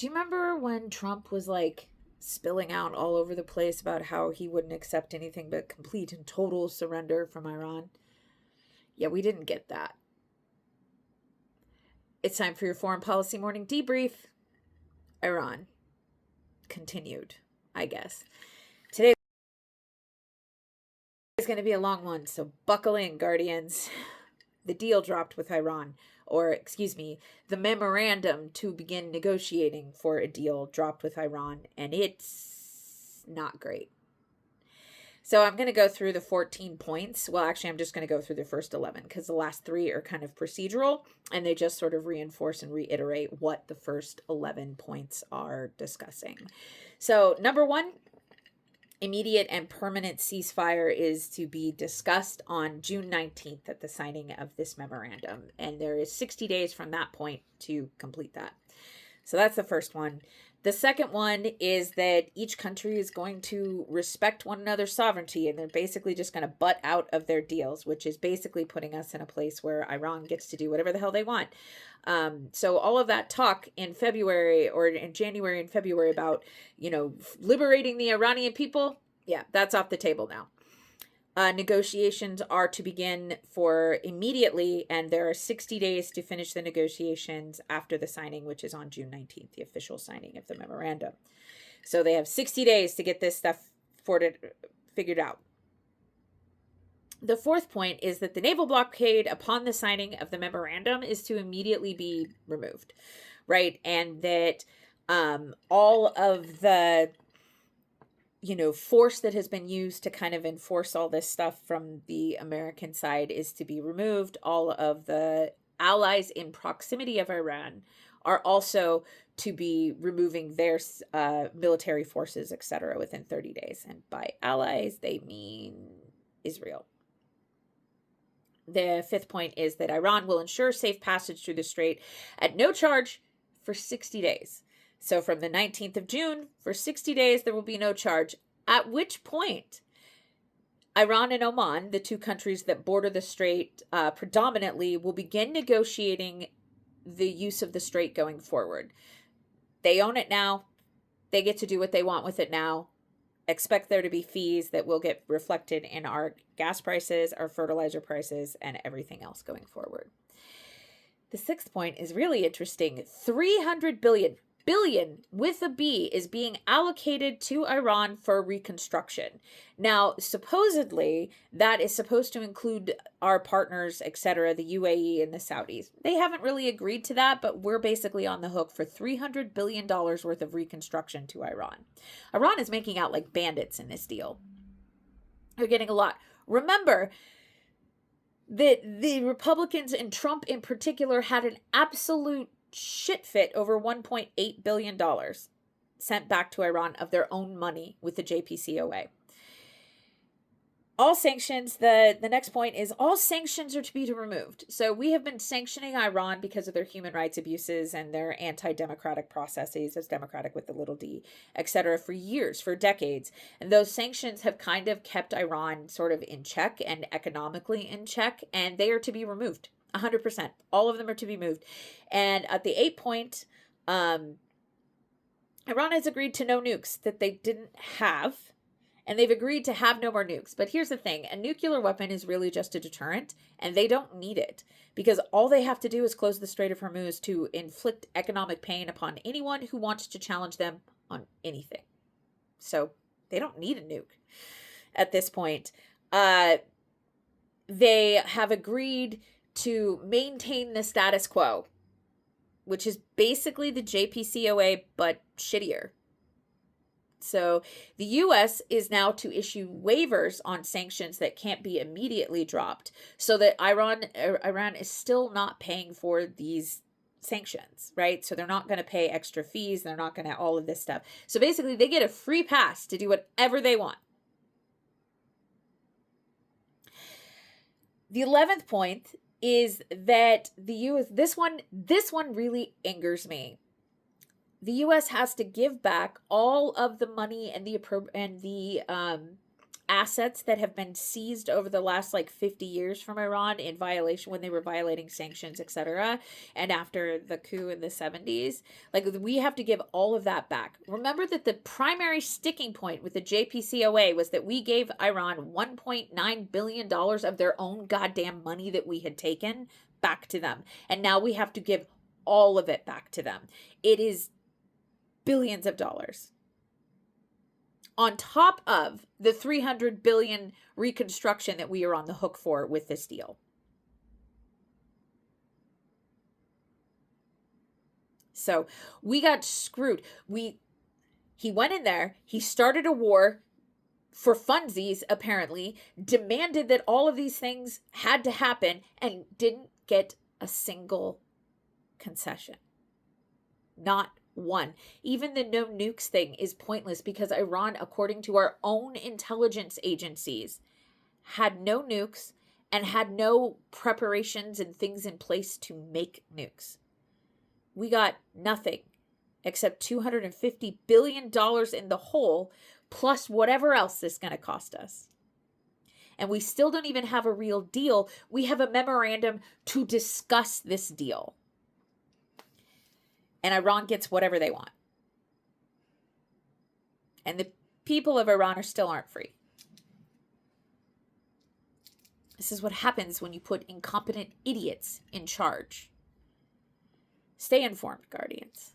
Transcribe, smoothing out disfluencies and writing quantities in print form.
Do you remember when Trump was like spilling out all over the place about how he wouldn't accept anything but complete and total surrender from Iran? Yeah, we didn't get that. It's time for your foreign policy morning debrief. Iran. Continued, I guess. Today is going to be a long one, so buckle in, Guardians. The deal dropped with Iran, or excuse me, the memorandum to begin negotiating for a deal dropped with Iran, and it's not great. So I'm going to go through the 14 points. Well, actually, I'm just going to go through the first 11 because the last 3 are kind of procedural, and they just sort of reinforce and reiterate what the first 11 points are discussing. So number 1, immediate and permanent ceasefire is to be discussed on June 19th at the signing of this memorandum. And there is 60 days from that point to complete that. So that's the first one. The second one is that each country is going to respect one another's sovereignty, and they're basically just going to butt out of their deals, which is basically putting us in a place where Iran gets to do whatever the hell they want. So all of that talk in February or in January and February about, liberating the Iranian people, yeah, that's off the table now. Negotiations are to begin for immediately, and there are 60 days to finish the negotiations after the signing, which is on June 19th, the official signing of the memorandum. So they have 60 days to get this stuff figured out. The fourth point is that the naval blockade upon the signing of the memorandum is to immediately be removed, right? And that all of the force that has been used to kind of enforce all this stuff from the American side is to be removed. All of the allies in proximity of Iran are also to be removing their military forces, etc., within 30 days. And by allies, they mean Israel. The fifth point is that Iran will ensure safe passage through the strait at no charge for 60 days. So from the 19th of June, for 60 days, there will be no charge, at which point Iran and Oman, the two countries that border the strait predominantly, will begin negotiating the use of the strait going forward. They own it now. They get to do what they want with it now. Expect there to be fees that will get reflected in our gas prices, our fertilizer prices, and everything else going forward. The sixth point is really interesting. 300 billion with a B is being allocated to Iran for reconstruction. Now, supposedly, that is supposed to include our partners, etc., the UAE and the Saudis. They haven't really agreed to that, but we're basically on the hook for $300 billion worth of reconstruction to Iran. Iran is making out like bandits in this deal. They're getting a lot. Remember that the Republicans and Trump in particular had an absolute shit fit over $1.8 billion sent back to Iran of their own money with the JPCOA. All sanctions, the next point is all sanctions are to be removed. So we have been sanctioning Iran because of their human rights abuses and their anti-democratic processes, as democratic with the little d, etc., for years, for decades. And those sanctions have kind of kept Iran sort of in check and economically in check, and they are to be removed. 100%. All of them are to be moved. And at the 8th point, Iran has agreed to no nukes that they didn't have, and they've agreed to have no more nukes. But here's the thing. A nuclear weapon is really just a deterrent, and they don't need it because all they have to do is close the Strait of Hormuz to inflict economic pain upon anyone who wants to challenge them on anything. So they don't need a nuke at this point. They have agreed to maintain the status quo, which is basically the JPCOA, but shittier. So the U.S. is now to issue waivers on sanctions that can't be immediately dropped so that Iran is still not paying for these sanctions, right? So they're not going to pay extra fees. They're not going to all of this stuff. So basically they get a free pass to do whatever they want. The 11th point is that the U.S. this one really angers me. The U.S. has to give back all of the money and the assets that have been seized over the last like 50 years from Iran in violation when they were violating sanctions, etc. And after the coup in the 70s, like we have to give all of that back. Remember that the primary sticking point with the JPCOA was that we gave Iran $1.9 billion of their own goddamn money that we had taken back to them. And now we have to give all of it back to them. It is billions of dollars. On top of the 300 billion reconstruction that we are on the hook for with this deal. So we got screwed. He went in there, he started a war for funsies, apparently, demanded that all of these things had to happen, and didn't get a single concession. Not one. Even the no nukes thing is pointless because Iran, according to our own intelligence agencies, had no nukes and had no preparations and things in place to make nukes. We got nothing except $250 billion in the hole, plus whatever else this is going to cost us. And we still don't even have a real deal. We have a memorandum to discuss this deal. And Iran gets whatever they want. And the people of Iran still aren't free. This is what happens when you put incompetent idiots in charge. Stay informed, Guardians.